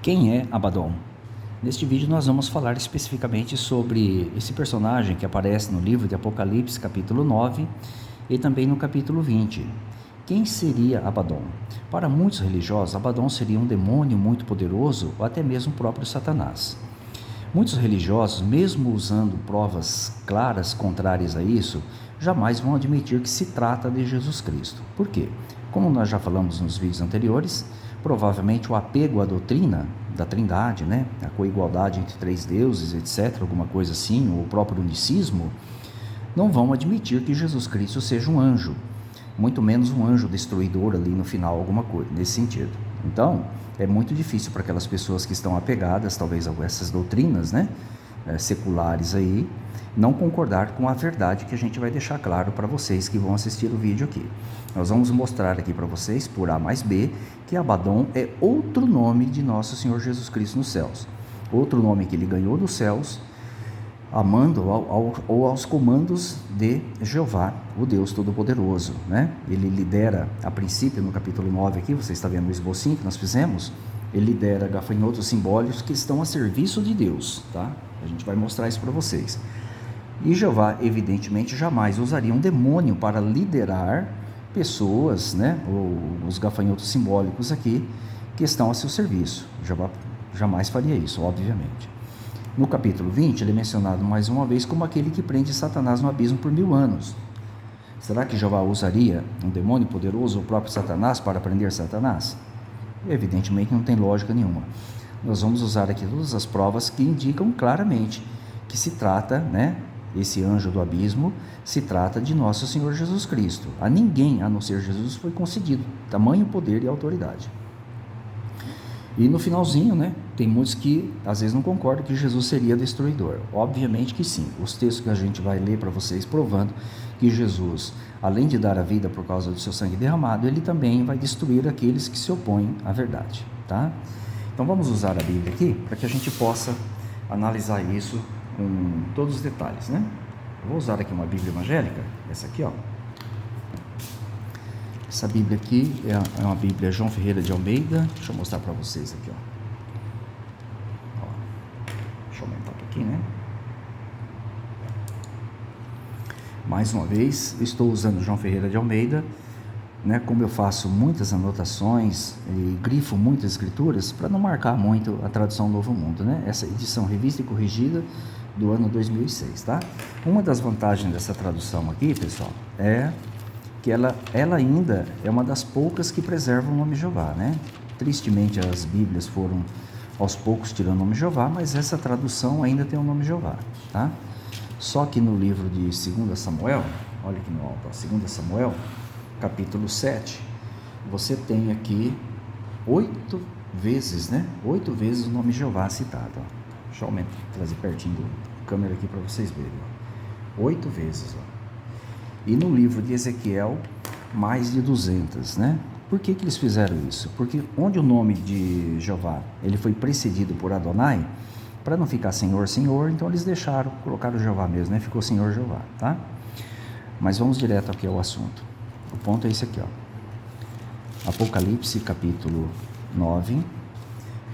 Quem é Abaddon? Neste vídeo nós vamos falar especificamente sobre esse personagem que aparece no livro de Apocalipse, capítulo 9, e também no capítulo 20. Quem seria Abaddon? Para muitos religiosos, Abaddon seria um demônio muito poderoso ou até mesmo o próprio Satanás. Muitos religiosos, mesmo usando provas claras contrárias a isso, jamais vão admitir que se trata de Jesus Cristo. Por quê? Como nós já falamos nos vídeos anteriores, provavelmente o apego à doutrina da Trindade, a coigualdade entre três deuses, etc., alguma coisa assim, ou o próprio unicismo, não vão admitir que Jesus Cristo seja um anjo, muito menos um anjo destruidor ali no final, alguma coisa nesse sentido. Então, é muito difícil para aquelas pessoas que estão apegadas, talvez, a essas doutrinas, seculares aí, não concordar com a verdade que a gente vai deixar claro para vocês que vão assistir o vídeo aqui. Nós vamos mostrar aqui para vocês, por A mais B, que Abaddon é outro nome de Nosso Senhor Jesus Cristo nos céus. Outro nome que ele ganhou dos céus, amando ou aos comandos de Jeová, o Deus Todo-Poderoso, Ele lidera, a princípio, no capítulo 9 aqui, você está vendo o esbocinho que nós fizemos, ele lidera gafanhotos simbólicos que estão a serviço de Deus, tá? A gente vai mostrar isso para vocês. E Jeová, evidentemente, jamais usaria um demônio para liderar pessoas, ou os gafanhotos simbólicos aqui, que estão a seu serviço. Jeová jamais faria isso, obviamente. No capítulo 20, ele é mencionado mais uma vez como aquele que prende Satanás no abismo por 1000 anos. Será que Jeová usaria um demônio poderoso, o próprio Satanás, para prender Satanás? Evidentemente não tem lógica nenhuma. Nós vamos usar aqui todas as provas que indicam claramente que se trata, esse anjo do abismo, se trata de Nosso Senhor Jesus Cristo. A ninguém, a não ser Jesus, foi concedido tamanho poder e autoridade. E no finalzinho, tem muitos que às vezes não concordam que Jesus seria destruidor. Obviamente que sim. Os textos que a gente vai ler para vocês provando que Jesus, além de dar a vida por causa do seu sangue derramado, ele também vai destruir aqueles que se opõem à verdade, tá? Então vamos usar a Bíblia aqui para que a gente possa analisar isso com todos os detalhes, Eu vou usar aqui uma Bíblia evangélica, essa aqui, ó. Essa Bíblia aqui é uma Bíblia João Ferreira de Almeida. Deixa eu mostrar para vocês aqui, ó. Deixa eu aumentar um pouquinho, Mais uma vez, estou usando João Ferreira de Almeida, como eu faço muitas anotações e grifo muitas escrituras, para não marcar muito a tradução Novo Mundo, Essa edição revista e corrigida do ano 2006, tá? Uma das vantagens dessa tradução aqui, pessoal, é que ela ainda é uma das poucas que preservam o nome Jeová, Tristemente as Bíblias foram aos poucos tirando o nome Jeová, mas essa tradução ainda tem o nome Jeová, tá? Só que no livro de 2 Samuel, olha aqui no alto, 2 Samuel, capítulo 7, você tem aqui 8 vezes, 8 vezes o nome Jeová citado, ó. Deixa eu aumentar, trazer pertinho da câmera aqui para vocês verem, 8 vezes, E no livro de Ezequiel, mais de 200, Por que eles fizeram isso? Porque onde o nome de Jeová, ele foi precedido por Adonai, para não ficar Senhor, Senhor, então eles colocaram Jeová mesmo, Ficou Senhor Jeová, tá? Mas vamos direto aqui ao assunto. O ponto é esse aqui, ó. Apocalipse, capítulo 9,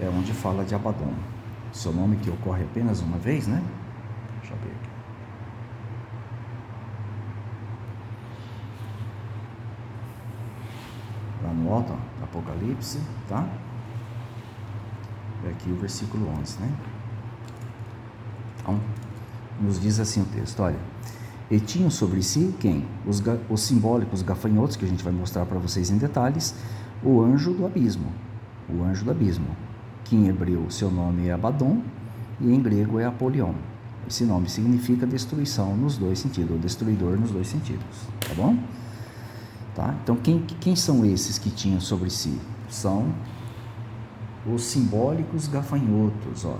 é onde fala de Abaddon. Seu nome que ocorre apenas uma vez, Deixa eu ver aqui. Lá no alto, ó, Apocalipse, tá? É aqui o versículo 11, Então, nos diz assim o texto, olha. E tinham sobre si quem? Os simbólicos gafanhotos, que a gente vai mostrar para vocês em detalhes, o anjo do abismo, que em hebreu seu nome é Abaddon e em grego é Apolion. Esse nome significa destruição nos dois sentidos, ou destruidor nos dois sentidos, tá bom? Tá? Então, quem são esses que tinham sobre si? São os simbólicos gafanhotos, ó.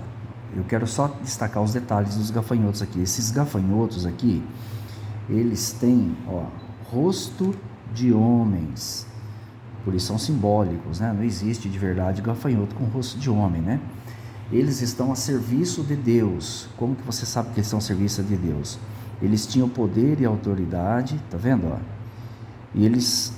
Eu quero só destacar os detalhes dos gafanhotos aqui. Esses gafanhotos aqui, eles têm, rosto de homens, por isso são simbólicos, Não existe de verdade gafanhoto com rosto de homem, Eles estão a serviço de Deus. Como que você sabe que eles estão a serviço de Deus? Eles tinham poder e autoridade, tá vendo, E eles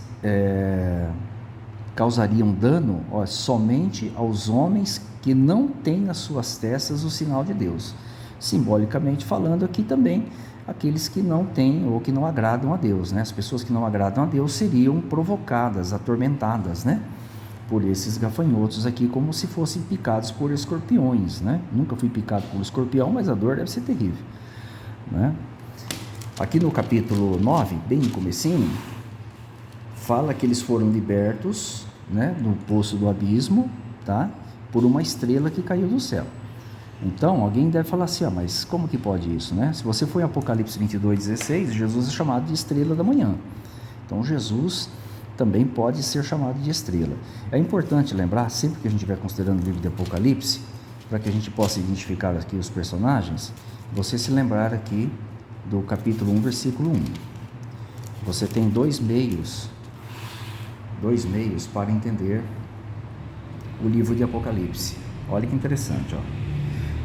causariam dano, somente aos homens que não têm nas suas testas o sinal de Deus. Simbolicamente falando, aqui também aqueles que não têm ou que não agradam a Deus, né? As pessoas que não agradam a Deus seriam provocadas, atormentadas, né? Por esses gafanhotos aqui, como se fossem picados por escorpiões, né? Nunca fui picado por escorpião, mas a dor deve ser terrível, né? Aqui no capítulo 9, bem no comecinho, fala que eles foram libertos, né, do poço do abismo, tá? Por uma estrela que caiu do céu. Então, alguém deve falar assim, mas como que pode isso, né? Se você for em Apocalipse 22:16, Jesus é chamado de estrela da manhã. Então, Jesus também pode ser chamado de estrela. É importante lembrar, sempre que a gente estiver considerando o livro de Apocalipse, para que a gente possa identificar aqui os personagens, você se lembrar aqui do capítulo 1, versículo 1. Você tem dois meios para entender o livro de Apocalipse. Olha que interessante, ó.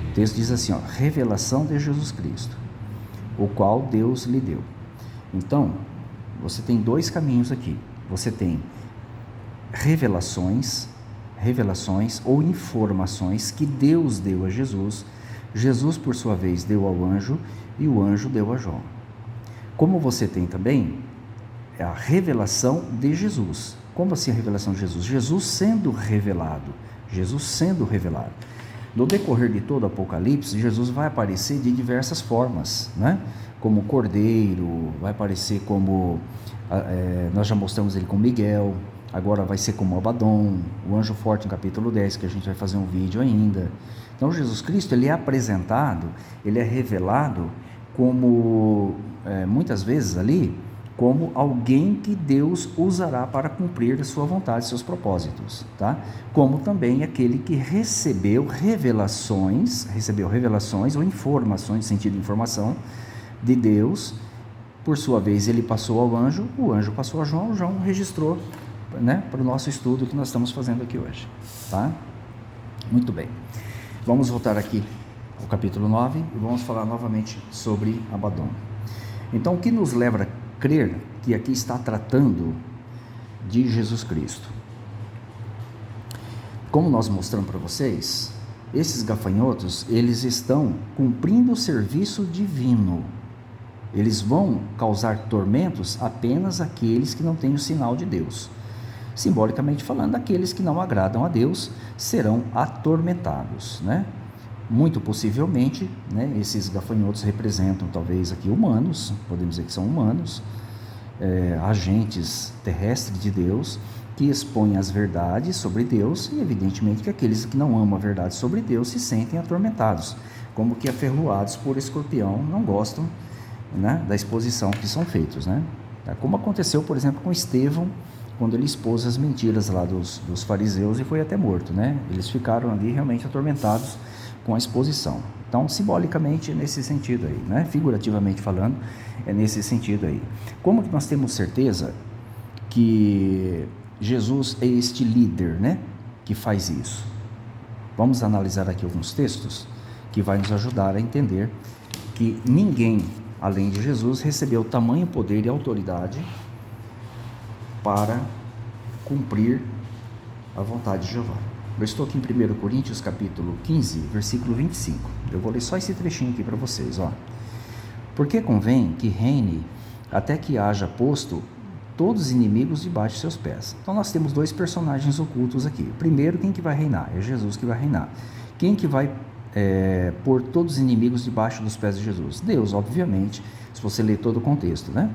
O texto diz assim, revelação de Jesus Cristo, o qual Deus lhe deu. Então, você tem dois caminhos aqui. Você tem revelações ou informações que Deus deu a Jesus. Jesus, por sua vez, deu ao anjo e o anjo deu a João. Como você tem também a revelação de Jesus. Como assim a revelação de Jesus? Jesus sendo revelado. No decorrer de todo o Apocalipse, Jesus vai aparecer de diversas formas, né? Como Cordeiro, vai aparecer como, nós já mostramos ele com Miguel, agora vai ser como Abaddon, o anjo forte no capítulo 10, que a gente vai fazer um vídeo ainda. Então Jesus Cristo, ele é apresentado, ele é revelado como, muitas vezes ali, como alguém que Deus usará para cumprir a sua vontade, seus propósitos, tá? Como também aquele que recebeu revelações ou informações, no sentido de informação, de Deus. Por sua vez, ele passou ao anjo, o anjo passou a João, João registrou, né, para o nosso estudo que nós estamos fazendo aqui hoje, tá? Muito bem. Vamos voltar aqui ao capítulo 9 e vamos falar novamente sobre Abaddon. Então, o que nos leva a crer que aqui está tratando de Jesus Cristo? Como nós mostramos para vocês, esses gafanhotos, eles estão cumprindo o serviço divino. Eles vão causar tormentos apenas àqueles que não têm o sinal de Deus. Simbolicamente falando, aqueles que não agradam a Deus serão atormentados, né? Muito possivelmente, né, esses gafanhotos representam talvez aqui humanos, podemos dizer que são humanos, agentes terrestres de Deus, que expõem as verdades sobre Deus, e evidentemente que aqueles que não amam a verdade sobre Deus se sentem atormentados, como que aferroados por escorpião, não gostam, né, da exposição que são feitos, né? Como aconteceu, por exemplo, com Estevão, quando ele expôs as mentiras lá dos fariseus e foi até morto, né? Eles ficaram ali realmente atormentados com a exposição. Então, simbolicamente, é nesse sentido aí, né? Figurativamente falando, é nesse sentido aí. Como que nós temos certeza que Jesus é este líder, né, que faz isso? Vamos analisar aqui alguns textos que vai nos ajudar a entender que ninguém, além de Jesus, recebeu tamanho poder e autoridade para cumprir a vontade de Jeová. Eu estou aqui em 1 Coríntios capítulo 15, versículo 25. Eu vou ler só esse trechinho aqui para vocês, ó. Porque convém que reine até que haja posto todos os inimigos debaixo de seus pés. Então nós temos dois personagens ocultos aqui. Primeiro, quem que vai reinar? É Jesus que vai reinar. Quem que vai pôr todos os inimigos debaixo dos pés de Jesus? Deus, obviamente, se você ler todo o contexto, né?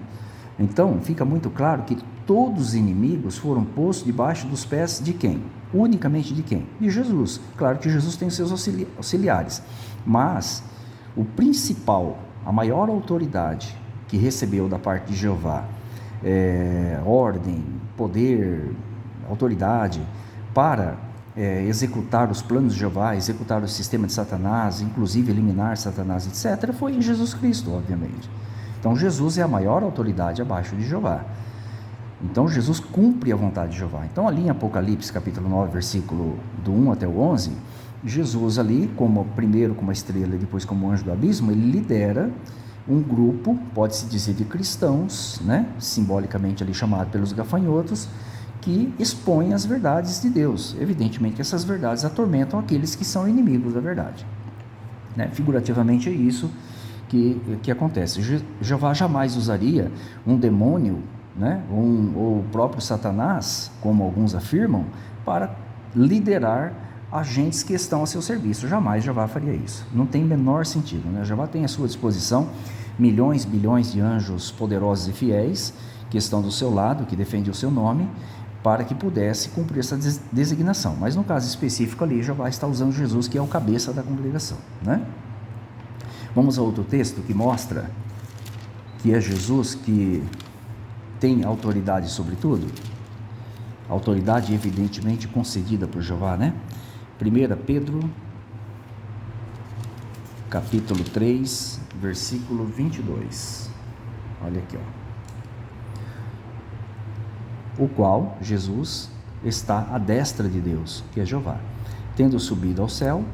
Então, fica muito claro que todos os inimigos foram postos debaixo dos pés de quem? Unicamente de quem? De Jesus. Claro que Jesus tem os seus auxiliares, mas o principal, a maior autoridade que recebeu da parte de Jeová, ordem, poder, autoridade para executar os planos de Jeová, executar o sistema de Satanás, inclusive eliminar Satanás, etc., foi em Jesus Cristo, obviamente. Então Jesus é a maior autoridade abaixo de Jeová. Então Jesus cumpre a vontade de Jeová. Então ali em Apocalipse capítulo 9, versículo do 1 até o 11, Jesus ali, primeiro como a estrela e depois como anjo do abismo, ele lidera um grupo, pode-se dizer de cristãos, né, simbolicamente ali chamado pelos gafanhotos, que expõe as verdades de Deus. Evidentemente que essas verdades atormentam aqueles que são inimigos da verdade, né? Figurativamente é isso que acontece. Jeová jamais usaria um demônio, né, ou o próprio Satanás, como alguns afirmam, para liderar agentes que estão a seu serviço. Jamais Jeová faria isso. Não tem menor sentido, né? Jeová tem à sua disposição milhões, bilhões de anjos poderosos e fiéis que estão do seu lado, que defendem o seu nome, para que pudesse cumprir essa designação. Mas no caso específico ali, Jeová está usando Jesus, que é o cabeça da congregação, né? Vamos a outro texto que mostra que é Jesus que tem autoridade sobre tudo. Autoridade evidentemente concedida por Jeová, né? 1 Pedro, capítulo 3, versículo 22. Olha aqui, ó. O qual, Jesus, está à destra de Deus, que é Jeová, tendo subido ao céu,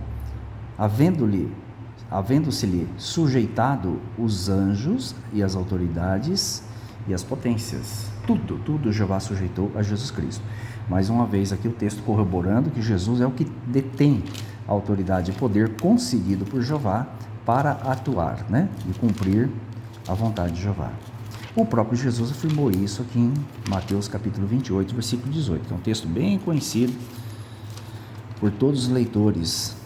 havendo-se-lhe sujeitado os anjos e as autoridades e as potências. Tudo Jeová sujeitou a Jesus Cristo. Mais uma vez aqui o texto corroborando que Jesus é o que detém a autoridade e poder concedido por Jeová para atuar, né, e cumprir a vontade de Jeová. O próprio Jesus afirmou isso aqui em Mateus capítulo 28, versículo 18, que é um texto bem conhecido por todos os leitores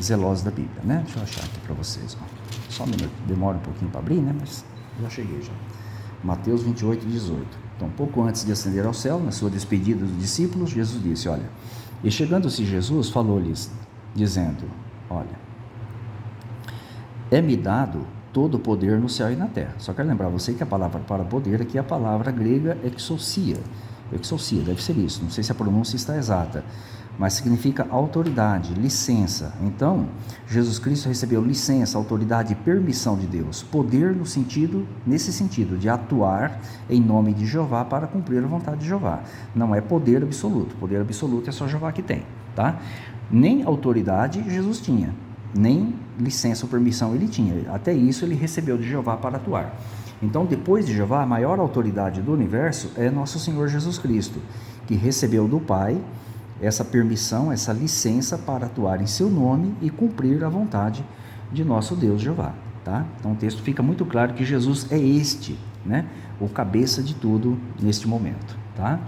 zelosos da Bíblia, né? Deixa eu achar aqui para vocês, ó. Só um minuto, demora um pouquinho para abrir, né? Mas já cheguei já. Mateus 28, 18. Então, pouco antes de ascender ao céu, na sua despedida dos discípulos, Jesus disse, olha, e chegando-se Jesus, falou-lhes, dizendo, olha, é-me dado todo o poder no céu e na terra. Só quero lembrar você que a palavra para poder aqui é a palavra grega exousia. Exousia, deve ser isso, não sei se a pronúncia está exata, mas significa autoridade, licença. Então, Jesus Cristo recebeu licença, autoridade e permissão de Deus, poder nesse sentido, de atuar em nome de Jeová para cumprir a vontade de Jeová. Não é poder absoluto é só Jeová que tem, tá? Nem autoridade Jesus tinha, nem licença ou permissão ele tinha, até isso ele recebeu de Jeová para atuar. Então, depois de Jeová, a maior autoridade do universo é nosso Senhor Jesus Cristo, que recebeu do Pai essa permissão, essa licença para atuar em seu nome e cumprir a vontade de nosso Deus Jeová, tá? Então o texto fica muito claro que Jesus é né, o cabeça de tudo neste momento, tá?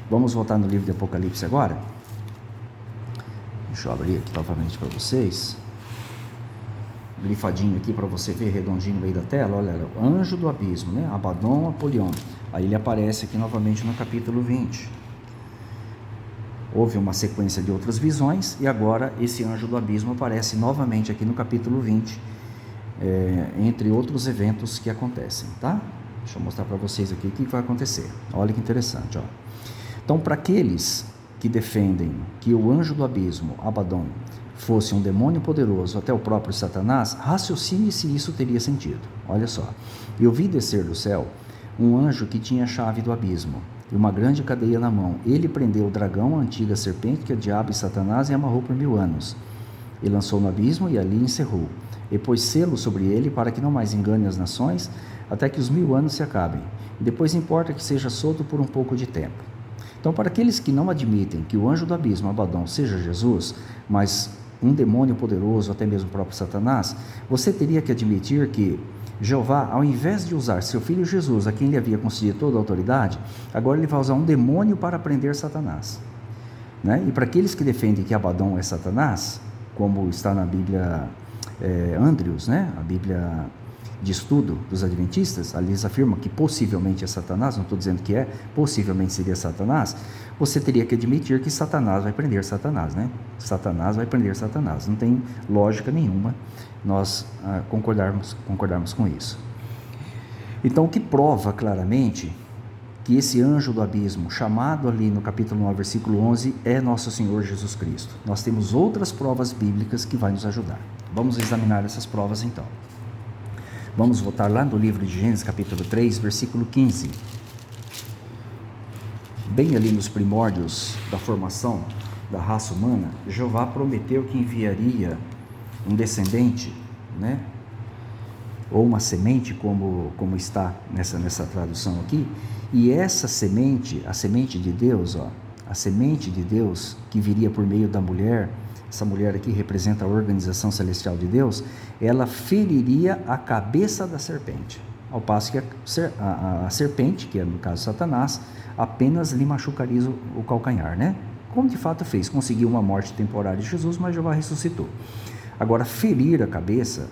Vamos voltar no livro de Apocalipse agora. Deixa eu abrir aqui novamente para vocês, grifadinho aqui para você ver, redondinho no meio da tela, olha, o anjo do abismo, né, Abaddon, Apolion, aí ele aparece aqui novamente no capítulo 20. Houve uma sequência de outras visões e agora esse anjo do abismo aparece novamente aqui no capítulo 20, entre outros eventos que acontecem, tá? Deixa eu mostrar para vocês aqui o que vai acontecer. Olha que interessante, ó. Então, para aqueles que defendem que o anjo do abismo, Abaddon, fosse um demônio poderoso, até o próprio Satanás, raciocine se isso teria sentido. Olha só. Eu vi descer do céu um anjo que tinha a chave do abismo e uma grande cadeia na mão. Ele prendeu o dragão, a antiga serpente, que é o diabo e Satanás, e amarrou por 1000 anos. E lançou no abismo e ali encerrou. E pôs selo sobre ele para que não mais engane as nações, até que os 1000 anos se acabem. E depois importa que seja solto por um pouco de tempo. Então, para aqueles que não admitem que o anjo do abismo, Abaddon, seja Jesus, mas um demônio poderoso, até mesmo o próprio Satanás, você teria que admitir que Jeová, ao invés de usar seu filho Jesus, a quem ele havia concedido toda a autoridade, agora ele vai usar um demônio para prender Satanás, né? E para aqueles que defendem que Abaddon é Satanás, como está na Bíblia Andrews, né? A Bíblia de estudo dos adventistas, ali eles afirmam que possivelmente é Satanás, não estou dizendo que é, possivelmente seria Satanás, você teria que admitir que Satanás vai prender Satanás, né? Satanás vai prender Satanás, não tem lógica nenhuma nós concordarmos com isso. Então, o que prova claramente que esse anjo do abismo, chamado ali no capítulo 9, versículo 11, é nosso Senhor Jesus Cristo. Nós temos outras provas bíblicas que vai nos ajudar. Vamos examinar essas provas então. Vamos voltar lá no livro de Gênesis, capítulo 3, versículo 15. Bem ali nos primórdios da formação da raça humana, Jeová prometeu que enviaria um descendente, né? Ou uma semente, como está nessa tradução aqui, E essa semente, a semente de Deus, ó, a semente de Deus que viria por meio da mulher, essa mulher aqui representa a organização celestial de Deus, ela feriria a cabeça da serpente, ao passo que a serpente, que é no caso Satanás, apenas lhe machucaria o calcanhar, né? Como de fato fez, conseguiu uma morte temporária de Jesus, mas Jeová ressuscitou. Agora, ferir a cabeça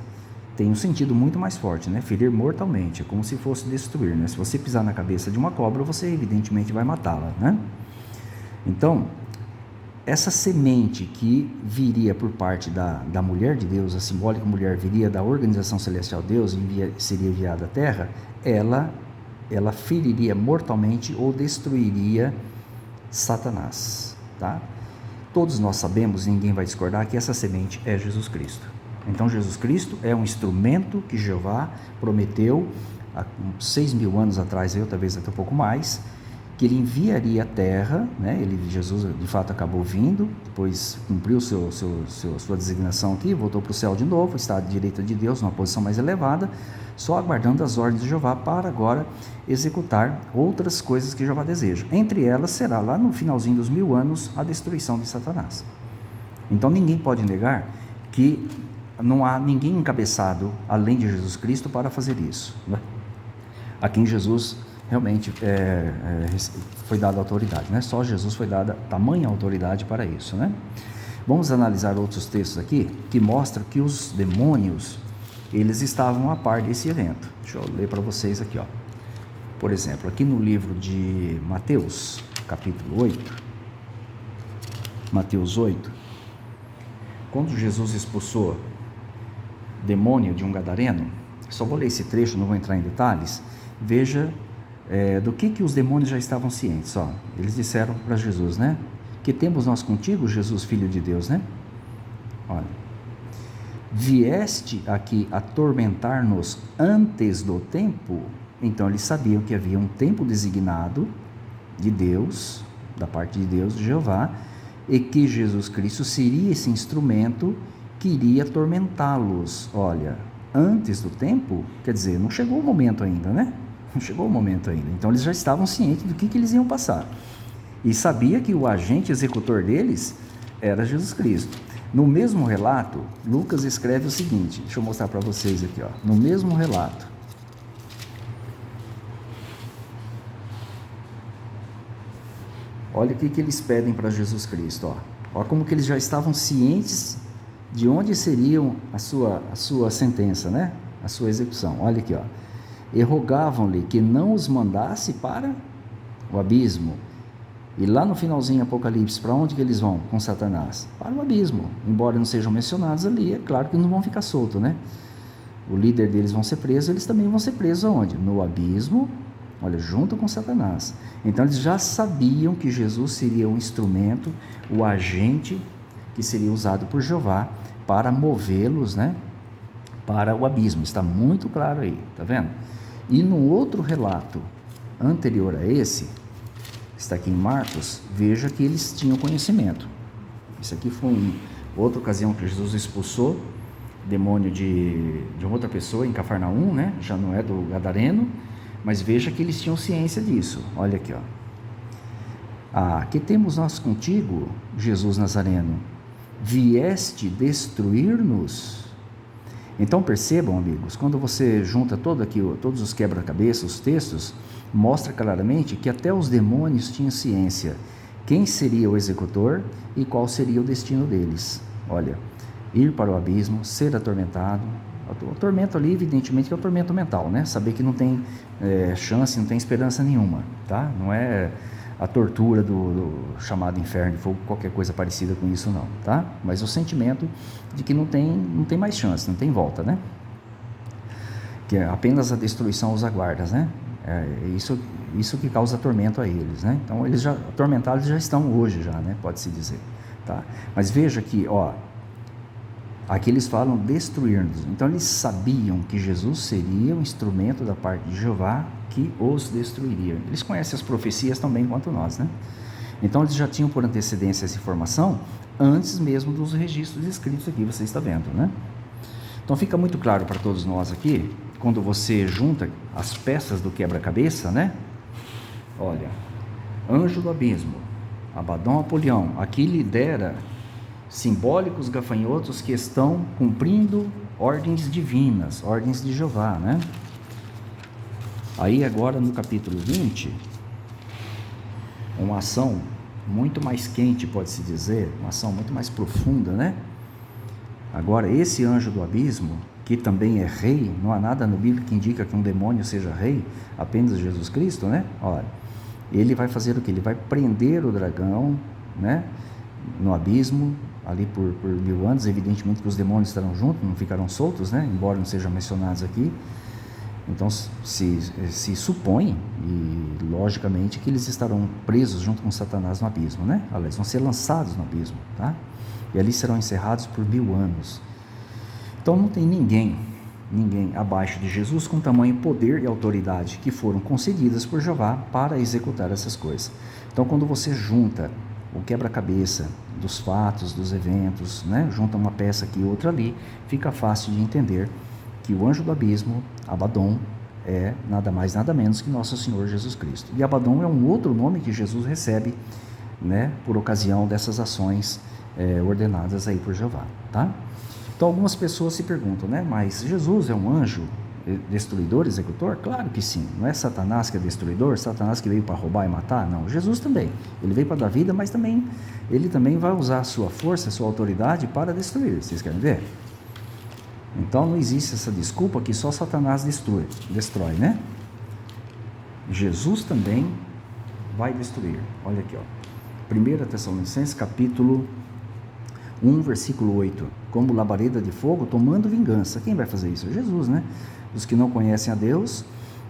tem um sentido muito mais forte, né? Ferir mortalmente, é como se fosse destruir, né? Se você pisar na cabeça de uma cobra, você evidentemente vai matá-la, né? Então, essa semente que viria por parte da mulher de Deus, a simbólica mulher viria da organização celestial de Deus, seria enviada à terra, ela feriria mortalmente ou destruiria Satanás, tá? Todos nós sabemos, ninguém vai discordar, que essa semente é Jesus Cristo. Então Jesus Cristo é um instrumento que Jeová prometeu há 6.000 anos atrás, talvez até um pouco mais, que ele enviaria à terra, né? Jesus de fato acabou vindo, depois cumpriu sua designação aqui, voltou para o céu de novo, está à direita de Deus, numa posição mais elevada, só aguardando as ordens de Jeová para agora executar outras coisas que Jeová deseja. Entre elas será lá no finalzinho dos 1000 anos a destruição de Satanás. Então ninguém pode negar que não há ninguém encabeçado além de Jesus Cristo para fazer isso, né? A quem Jesus realmente foi dada autoridade, né? Só Jesus foi dada tamanha autoridade para isso, né? Vamos analisar outros textos aqui que mostram que os demônios, eles estavam a par desse evento. Deixa eu ler para vocês aqui, ó. Por exemplo, aqui no livro de Mateus, capítulo 8, Mateus 8, quando Jesus expulsou demônio de um gadareno, só vou ler esse trecho, não vou entrar em detalhes, veja do que os demônios já estavam cientes, ó. Eles disseram para Jesus, né? Que temos nós contigo, Jesus, Filho de Deus, né? Olha, vieste aqui atormentar-nos antes do tempo? Então eles sabiam que havia um tempo designado de Deus, da parte de Deus, de Jeová, e que Jesus Cristo seria esse instrumento que iria atormentá-los. Olha, antes do tempo, quer dizer, não chegou o momento ainda, né? Não chegou o momento ainda. Então eles já estavam cientes do que eles iam passar. E sabia que o agente executor deles era Jesus Cristo. No mesmo relato, Lucas escreve o seguinte, deixa eu mostrar para vocês aqui, ó. No mesmo relato, olha o que eles pedem para Jesus Cristo, ó. Olha como que eles já estavam cientes de onde seriam a sua sentença, né? A sua execução. Olha aqui, ó. E rogavam-lhe que não os mandasse para o abismo. E lá no finalzinho Apocalipse, para onde que eles vão com Satanás? Para o abismo. Embora não sejam mencionados ali, é claro que não vão ficar soltos, né? O líder deles vão ser presos, eles também vão ser presos aonde? No abismo, olha, junto com Satanás. Então eles já sabiam que Jesus seria o instrumento, o agente que seria usado por Jeová para movê-los, né, para o abismo. Está muito claro aí, tá vendo? E no outro relato anterior a esse, está aqui em Marcos, veja que eles tinham conhecimento. Isso aqui foi outra ocasião que Jesus expulsou demônio de uma outra pessoa em Cafarnaum, né? Já não é do gadareno, mas veja que eles tinham ciência disso. Olha aqui, ó. Que temos nós contigo, Jesus Nazareno? Vieste destruir-nos? Então percebam, amigos, quando você junta todos os quebra-cabeças, os textos, mostra claramente que até os demônios tinham ciência. Quem seria o executor e qual seria o destino deles? Olha, ir para o abismo, ser atormentado. O tormento ali, evidentemente, que é o tormento mental, né? Saber que não tem chance, não tem esperança nenhuma, tá? Não é a tortura do chamado inferno de fogo, qualquer coisa parecida com isso, não, tá? Mas o sentimento de que não tem mais chance, não tem volta, né? Que apenas a destruição os aguarda, né? Isso que causa tormento a eles, né? Então, eles já atormentados já estão hoje, já, né? Pode-se dizer, tá? Mas veja que, ó, aqui eles falam destruir-nos. Então eles sabiam que Jesus seria o instrumento da parte de Jeová que os destruiria. Eles conhecem as profecias tão bem quanto nós, né? Então eles já tinham por antecedência essa informação antes mesmo dos registros escritos aqui, você está vendo, né? Então fica muito claro para todos nós aqui, quando você junta as peças do quebra-cabeça, né? Olha, anjo do abismo, Abaddon Apolião, aqui lidera simbólicos gafanhotos que estão cumprindo ordens divinas, ordens de Jeová, né? Aí agora no capítulo 20, uma ação muito mais quente, pode-se dizer, uma ação muito mais profunda, né? Agora, esse anjo do abismo, que também é rei, não há nada no Bíblia que indica que um demônio seja rei, apenas Jesus Cristo, né? Olha, ele vai fazer o que? Ele vai prender o dragão, né? No abismo, ali por 1000 anos, evidentemente que os demônios estarão juntos, não ficarão soltos, né? Embora não sejam mencionados aqui. Então se supõe, e logicamente, que eles estarão presos junto com Satanás no abismo, né? Eles vão ser lançados no abismo, tá? E ali serão encerrados por 1000 anos. Então não tem ninguém abaixo de Jesus com tamanho poder e autoridade que foram concedidas por Jeová para executar essas coisas. Então quando você junta o quebra-cabeça dos fatos, dos eventos, né? Junta uma peça aqui e outra ali, fica fácil de entender que o anjo do abismo, Abaddon, é nada mais nada menos que nosso Senhor Jesus Cristo. E Abaddon é um outro nome que Jesus recebe, né? Por ocasião dessas ações ordenadas aí por Jeová, tá? Então algumas pessoas se perguntam, né? Mas Jesus é um anjo destruidor, executor? Claro que sim. Não é Satanás que é destruidor, Satanás que veio para roubar e matar? Não, Jesus também. Ele veio para dar vida, mas também ele também vai usar a sua força, a sua autoridade para destruir. Vocês querem ver? Então não existe essa desculpa que só Satanás destrói, né? Jesus também vai destruir. Olha aqui, ó. 1 Tessalonicenses capítulo 1, versículo 8. Como labareda de fogo, tomando vingança. Quem vai fazer isso? Jesus, né? Dos que não conhecem a Deus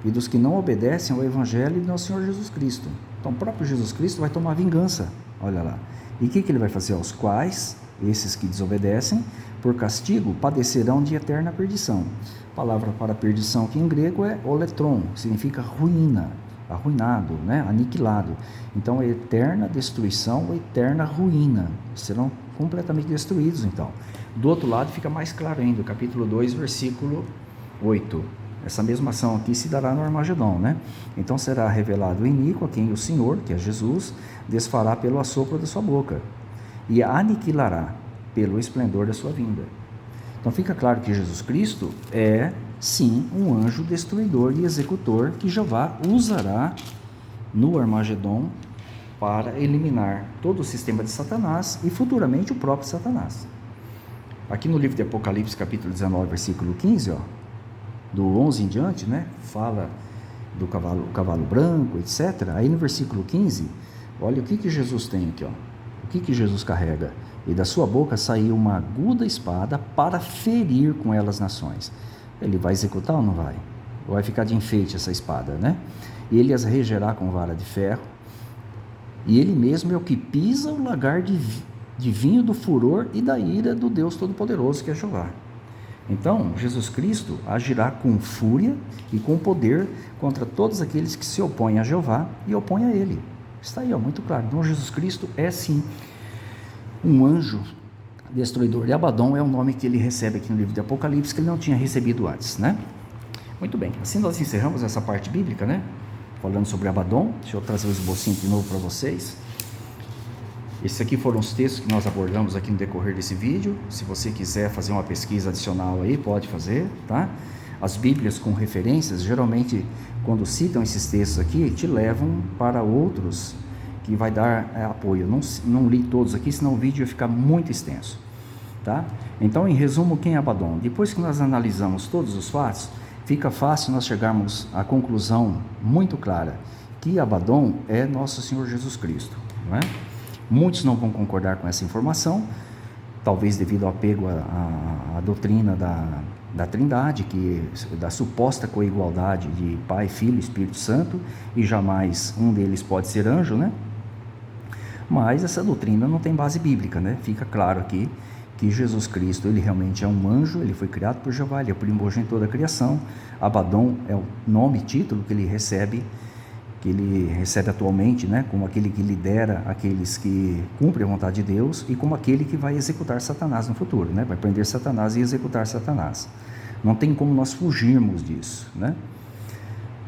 e dos que não obedecem ao Evangelho de nosso Senhor Jesus Cristo. Então o próprio Jesus Cristo vai tomar vingança. Olha lá. E o que ele vai fazer? Aos quais, esses que desobedecem, por castigo, padecerão de eterna perdição. A palavra para perdição aqui em grego é oletron, que significa ruína, arruinado, né? Aniquilado. Então, eterna destruição ou eterna ruína. Serão completamente destruídos, então. Do outro lado, fica mais claro ainda, capítulo 2, versículo 8. Essa mesma ação aqui se dará no Armagedon, né? Então, será revelado o iníquo a quem o Senhor, que é Jesus, desfará pelo assopro da sua boca e aniquilará pelo esplendor da sua vinda. Então fica claro que Jesus Cristo é, sim, um anjo destruidor e executor que Jeová usará no Armagedon para eliminar todo o sistema de Satanás e futuramente o próprio Satanás. Aqui no livro de Apocalipse, capítulo 19, versículo 15, ó, do 11 em diante, né, fala do cavalo branco, etc. Aí no versículo 15, olha o que Jesus tem aqui, ó. O que Jesus carrega? E da sua boca saiu uma aguda espada para ferir com ela as nações. Ele vai executar ou não vai? Ou vai ficar de enfeite essa espada, né? E ele as regerá com vara de ferro, e ele mesmo é o que pisa o lagar de vinho do furor e da ira do Deus Todo-Poderoso, que é Jeová. Então, Jesus Cristo agirá com fúria e com poder contra todos aqueles que se opõem a Jeová e opõem a ele. Está aí, ó, muito claro. Então, Jesus Cristo é sim um anjo destruidor. E Abaddon é o nome que ele recebe aqui no livro de Apocalipse, que ele não tinha recebido antes, né? Muito bem, assim nós encerramos essa parte bíblica, né? Falando sobre Abaddon. Deixa eu trazer o esbocinho de novo para vocês. Esses aqui foram os textos que nós abordamos aqui no decorrer desse vídeo. Se você quiser fazer uma pesquisa adicional aí, pode fazer, tá? As bíblias com referências, geralmente, quando citam esses textos aqui, te levam para outros que vai dar apoio. Não li todos aqui, senão o vídeo ia ficar muito extenso, tá? Então, em resumo, quem é Abaddon? Depois que nós analisamos todos os fatos, fica fácil nós chegarmos à conclusão muito clara, que Abaddon é nosso Senhor Jesus Cristo, não é? Muitos não vão concordar com essa informação, talvez devido ao apego à doutrina da Trindade, da suposta coigualdade de Pai, Filho e Espírito Santo, e jamais um deles pode ser anjo, né? Mas essa doutrina não tem base bíblica, né? Fica claro aqui que Jesus Cristo, ele realmente é um anjo, ele foi criado por Jeová, ele é o primogênito da criação. Abaddon é o nome, título que ele recebe atualmente, né, como aquele que lidera aqueles que cumprem a vontade de Deus e como aquele que vai executar Satanás no futuro, né, vai prender Satanás e executar Satanás. Não tem como nós fugirmos disso, né?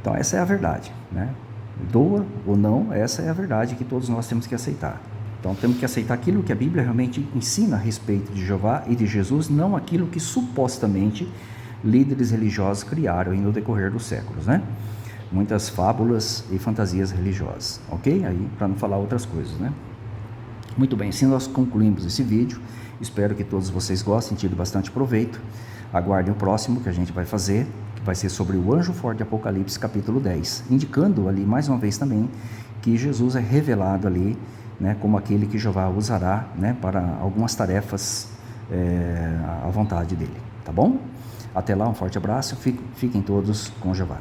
Então essa é a verdade, né? Doa ou não, essa é a verdade que todos nós temos que aceitar. Então temos que aceitar aquilo que a Bíblia realmente ensina a respeito de Jeová e de Jesus, não aquilo que supostamente líderes religiosos criaram no decorrer dos séculos, né? Muitas fábulas e fantasias religiosas, ok? Aí, para não falar outras coisas, né? Muito bem, assim nós concluímos esse vídeo. Espero que todos vocês gostem, tido bastante proveito. Aguardem o próximo que a gente vai fazer, que vai ser sobre o anjo forte de Apocalipse, capítulo 10, indicando ali mais uma vez também que Jesus é revelado ali, né, como aquele que Jeová usará, né, para algumas tarefas à vontade dele, tá bom? Até lá, um forte abraço, fiquem todos com Jeová.